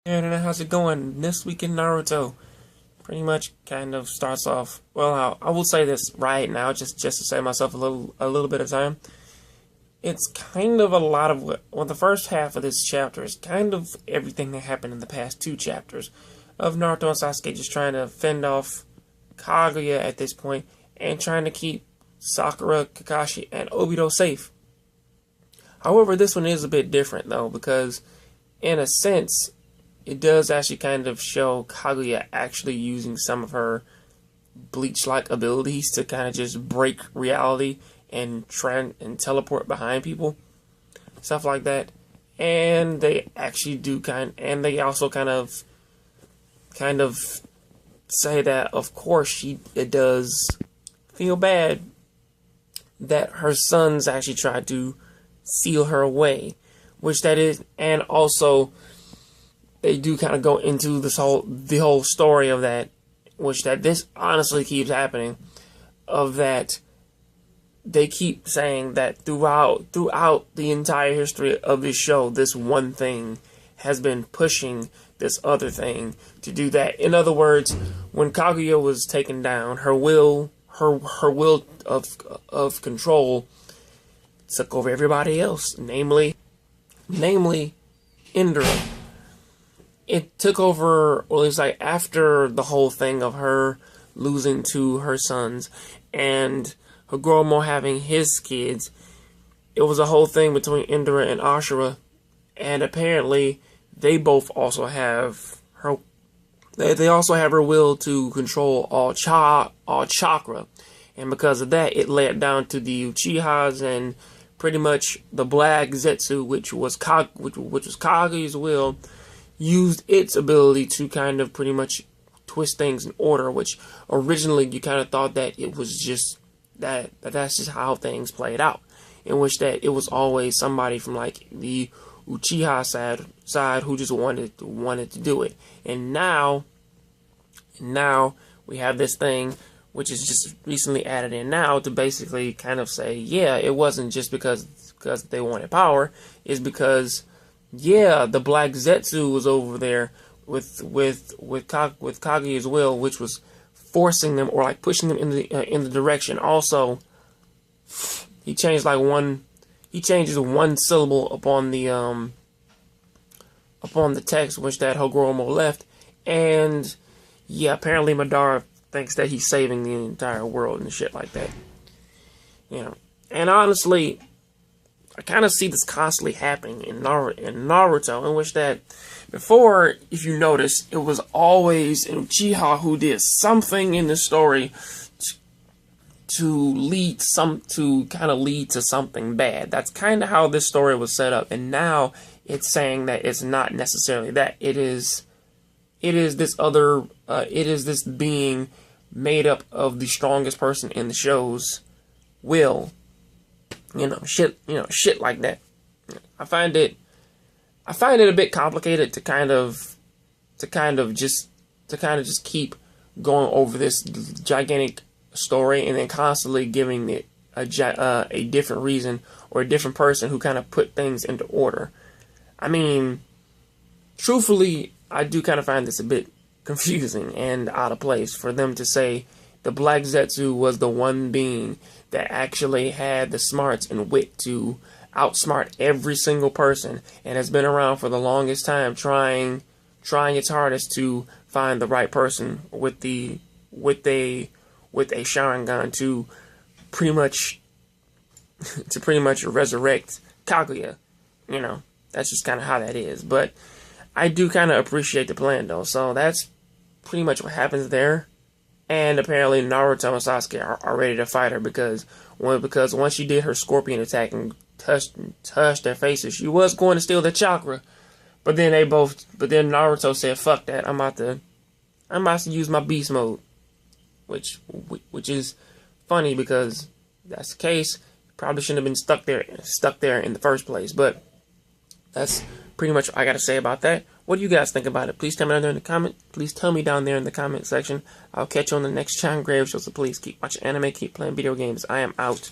And how's it going? This week in Naruto pretty much kind of starts off. Well, I will say this right now, just to save myself a little bit of time. It's kind of a lot of the first half of this chapter is kind of everything that happened in the past two chapters of Naruto and Sasuke just trying to fend off Kaguya at this point and trying to keep Sakura, Kakashi, and Obito safe. However, this one is a bit different though, because in a sense, it does actually kind of show Kaguya actually using some of her Bleach-like abilities to kind of just break reality and try and teleport behind people, stuff like that. And they actually do and they also kind of say that of course it does feel bad that her sons actually tried to seal her away, which that is, and also they do kind of go into the whole story of that, which that this honestly keeps happening, of that they keep saying that throughout the entire history of this show, this one thing has been pushing this other thing to do that. In other words, when Kaguya was taken down, her will of control took over everybody else, namely Indra. It took over, well, it was like after the whole thing of her losing to her sons and Hagoromo having his kids. It was a whole thing between Indra and Ashura, and apparently they both also have her. They also have her will to control all chakra, and because of that, it led down to the Uchihas and pretty much the Black Zetsu, which was Kaguya's will, used its ability to kind of pretty much twist things in order, which originally you kind of thought that it was just that's just how things played out, in which that it was always somebody from like the Uchiha side who just wanted to do it. And now we have this thing which is just recently added in now to basically kind of say, yeah, it wasn't just because they wanted power, it's because the Black Zetsu was over there with Kaguya's will, which was forcing them or like pushing them in the direction. Also, he changes one syllable upon the text which that Hagoromo left, and apparently Madara thinks that he's saving the entire world and shit like that. And honestly, I kind of see this constantly happening in Naruto, in which that before, if you notice, it was always an Uchiha who did something in the story to lead to something bad. That's kind of how this story was set up, and now it's saying that it's not necessarily that. It is this being made up of the strongest person in the show's will. Shit like that. I find it a bit complicated to kind of just keep going over this gigantic story and then constantly giving it a different reason or a different person who kind of put things into order. I mean, truthfully, I do kind of find this a bit confusing and out of place for them to say the Black Zetsu was the one being that actually had the smarts and wit to outsmart every single person and has been around for the longest time trying its hardest to find the right person with a Sharingan to pretty much resurrect Kaguya. That's just kind of how that is. But I do kind of appreciate the plan though. So that's pretty much what happens there. And apparently Naruto and Sasuke are ready to fight her because once she did her scorpion attack and touched their faces, she was going to steal their chakra. But then Naruto said, "Fuck that! I'm about to use my beast mode," which is funny because that's the case. Probably shouldn't have been stuck there in the first place. But that's pretty much what I got to say about that. What do you guys think about it? Please tell me down there in the comment. Please tell me down there in the comment section. I'll catch you on the next Jongravesshow. So please keep watching anime, keep playing video games. I am out.